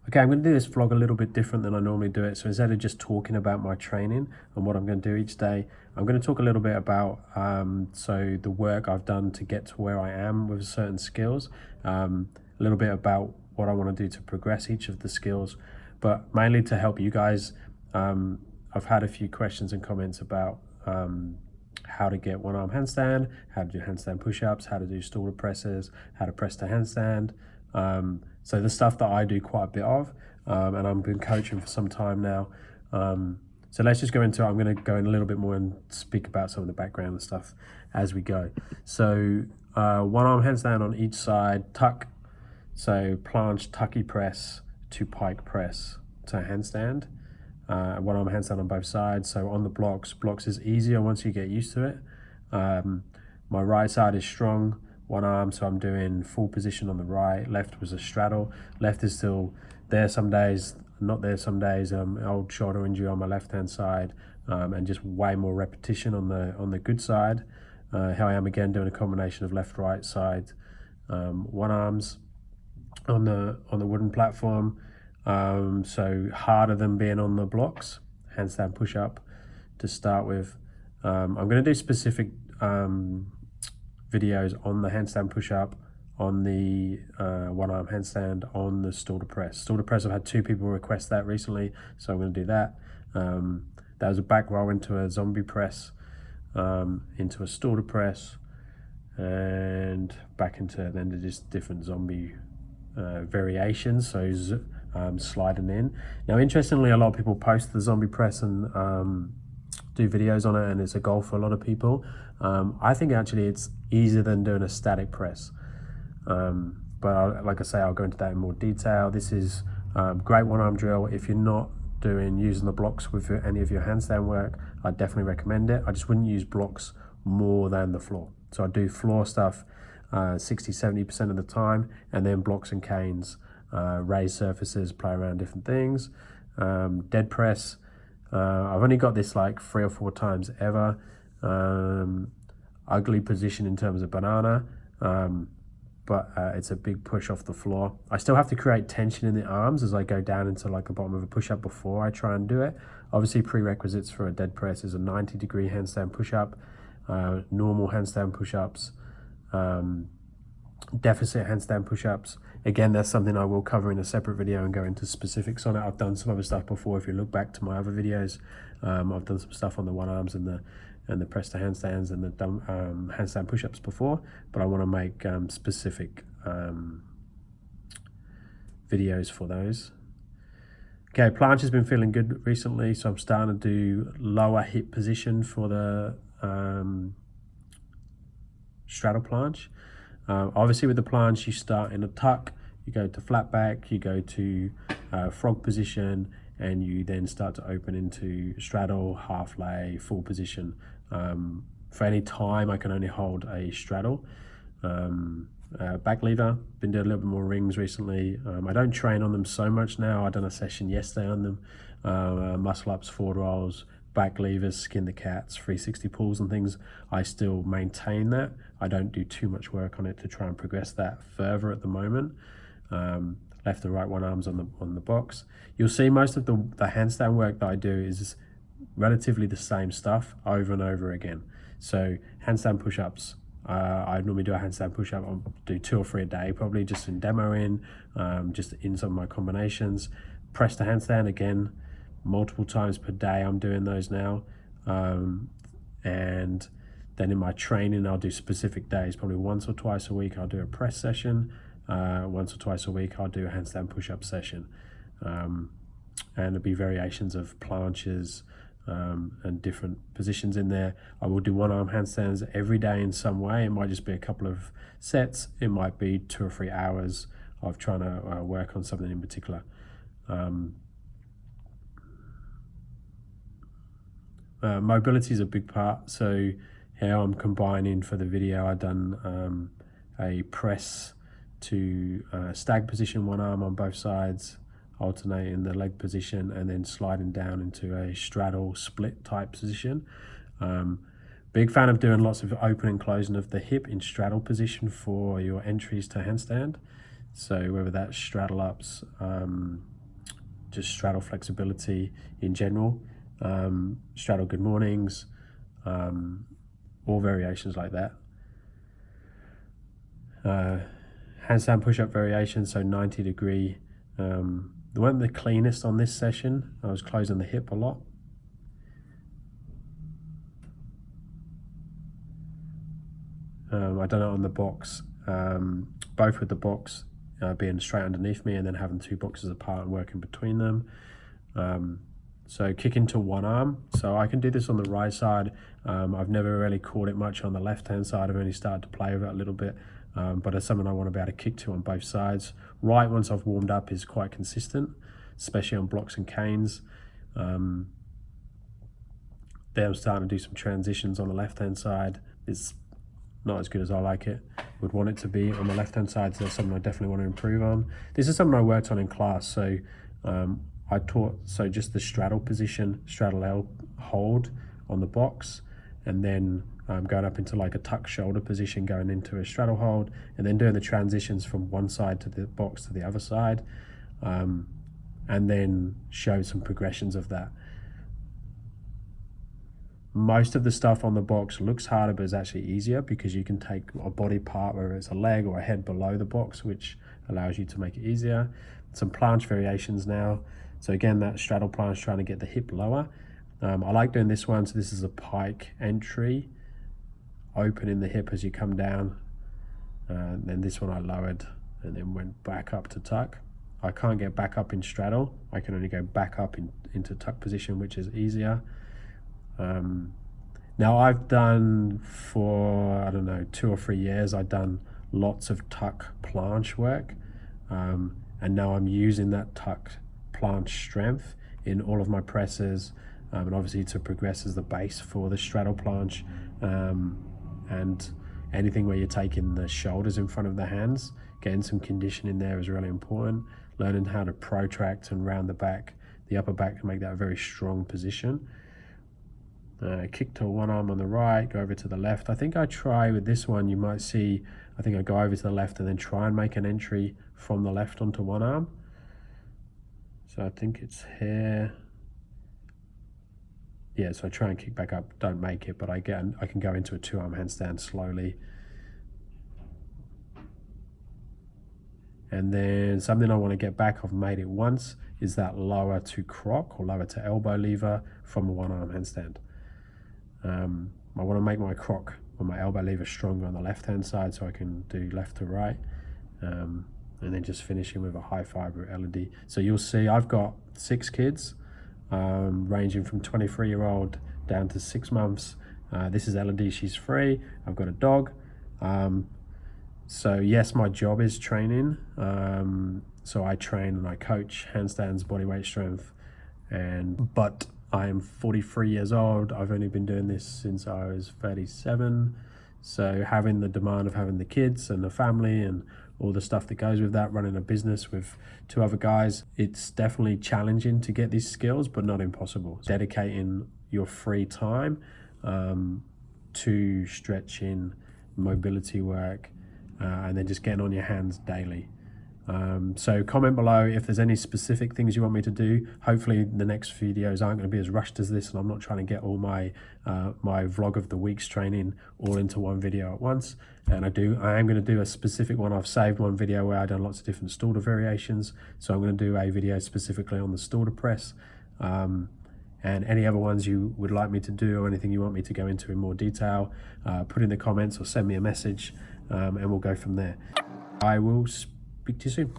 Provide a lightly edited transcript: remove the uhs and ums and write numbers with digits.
Okay, I'm going to do this vlog a little bit different than I normally do it. So instead of just talking about my training and what I'm going to do each day, I'm going to talk a little bit about so the work I've done to get to where I am with certain skills, a little bit about what I want to do to progress each of the skills, but mainly to help you guys. I've had a few questions and comments about how to get one-arm handstand, how to do handstand push-ups, how to do shoulder presses, how to press to handstand. So the stuff that I do quite a bit of, and I've been coaching for some time now. So let's just go into it. I'm going to go in a little bit more and speak about some of the background and stuff as we go. So one-arm handstand on each side, tuck. So planche, tucky press to pike press to handstand. One-arm handstand on both sides. So on the blocks is easier once you get used to it. My right side is strong, one arm, so I'm doing full position on the right. Left was a straddle. Left is still there some days, not there some days. Old shoulder injury on my left-hand side, and just way more repetition on the good side. Here I am again doing a combination of left-right side, one arms on the wooden platform. So harder than being on the blocks. Handstand push-up to start with. I'm going to do specific videos on the handstand push-up, on the one-arm handstand, on the shoulder press. Shoulder press, I've had 2 people request that recently, so I'm going to do that. That was a back roll into a zombie press, into a shoulder press, and back into then just different zombie variations, so sliding in. Now interestingly, a lot of people post the zombie press and do videos on it, and it's a goal for a lot of people. I think actually it's easier than doing a static press, but like I say, I'll go into that in more detail. This is great one-arm drill if you're not using the blocks with any of your handstand work. I definitely recommend it. I just wouldn't use blocks more than the floor. So I do floor stuff 60-70% of the time, and then blocks and canes, raised surfaces, play around different things. Dead press, I've only got this like 3 or 4 times ever. Ugly position in terms of banana, but it's a big push off the floor. I still have to create tension in the arms as I go down into like the bottom of a push-up before I try and do it. Obviously prerequisites for a dead press is a 90-degree handstand push-up, normal handstand push-ups, deficit handstand push-ups. Again, that's something I will cover in a separate video and go into specifics on it. I've done some other stuff before. If you look back to my other videos, I've done some stuff on the one arms and the press to handstands and the handstand push-ups before, but I want to make specific videos for those. Okay, planche has been feeling good recently, so I'm starting to do lower hip position for the straddle planche. Obviously with the planche, you start in a tuck, you go to flat back, you go to frog position, and you then start to open into straddle, half lay, full position. For any time, I can only hold a straddle. Back lever, been doing a little bit more rings recently. I don't train on them so much now. I done a session yesterday on them. Muscle ups, forward rolls, back levers, skin the cats, 360 pulls and things. I still maintain that. I don't do too much work on it to try and progress that further at the moment. Left and right one arms on the box. You'll see most of the handstand work that I do is relatively the same stuff over and over again. So handstand push-ups, I normally do a handstand push-up. I'll do 2 or 3 a day, probably just in demoing, just in some of my combinations. Press to handstand, again, multiple times per day I'm doing those now. And then in my training, I'll do specific days, probably once or twice a week I'll do a press session. Once or twice a week I'll do a handstand push-up session. And there'll be variations of planches and different positions in there. I will do one-arm handstands every day in some way. It might just be a couple of sets. It might be 2 or 3 hours of trying to work on something in particular. Mobility is a big part. So here I'm combining for the video. I've done a press to stag position, one arm on both sides, alternating the leg position, and then sliding down into a straddle split type position. Big fan of doing lots of open and closing of the hip in straddle position for your entries to handstand. So whether that's straddle ups, just straddle flexibility in general, straddle good mornings, all variations like that. Handstand push-up variation, so 90 degree. They weren't the cleanest on this session. I was closing the hip a lot. I done it on the box, both with the box being straight underneath me and then having two boxes apart and working between them. So kick into one arm. So I can do this on the right side. I've never really caught it much on the left-hand side. I've only started to play with it a little bit, but it's something I want to be able to kick to on both sides. Right, once I've warmed up, is quite consistent, especially on blocks and canes. Then I'm starting to do some transitions on the left-hand side. It's not as good as I like it. Would want it to be on the left-hand side, so that's something I definitely want to improve on. This is something I worked on in class, so I taught just the straddle position, straddle L hold on the box, and then going up into like a tuck shoulder position, going into a straddle hold, and then doing the transitions from one side to the box to the other side, and then show some progressions of that. Most of the stuff on the box looks harder, but it's actually easier because you can take a body part, whether it's a leg or a head, below the box, which allows you to make it easier. Some planche variations now. So again, that straddle planche, trying to get the hip lower. I like doing this one. So this is a pike entry, opening the hip as you come down. Then this one I lowered and then went back up to tuck. I can't get back up in straddle. I can only go back up into tuck position, which is easier. Now I've done for, I don't know, 2 or 3 years, I've done lots of tuck planche work. And now I'm using that tuck planche strength in all of my presses, and obviously to progress as the base for the straddle planche. And anything where you're taking the shoulders in front of the hands, getting some condition in there is really important. Learning how to protract and round the back, the upper back, to make that a very strong position. Kick to one arm on the right, go over to the left. I think I try with this one, you might see, I think I go over to the left and then try and make an entry from the left onto one arm. So I think it's here. Yeah, so I try and kick back up, don't make it, but I can go into a 2-arm handstand slowly. And then something I want to get back, I've made it once, is that lower to croc or lower to elbow lever from a 1-arm handstand. I want to make my croc or my elbow lever stronger on the left-hand side, so I can do left to right, and then just finishing with a high fiber LED. So you'll see I've got 6 kids, ranging from 23-year-old down to 6 months. This is LED, she's 3. I've got a dog. So yes, my job is training. So I train and I coach handstands, bodyweight strength, but I am 43 years old. I've only been doing this since I was 37. So having the demand of having the kids and the family and all the stuff that goes with that, running a business with 2 other guys, it's definitely challenging to get these skills, but not impossible. Dedicating your free time to stretching, mobility work, and then just getting on your hands daily. So comment below if there's any specific things you want me to do. Hopefully the next videos aren't going to be as rushed as this, and I'm not trying to get all my my vlog of the week's training all into one video at once. And I am going to do a specific one. I've saved one video where I've done lots of different Stalder variations, so I'm going to do a video specifically on the Stalder press. And any other ones you would like me to do, or anything you want me to go into in more detail, put in the comments or send me a message, and we'll go from there. I will speak to you soon.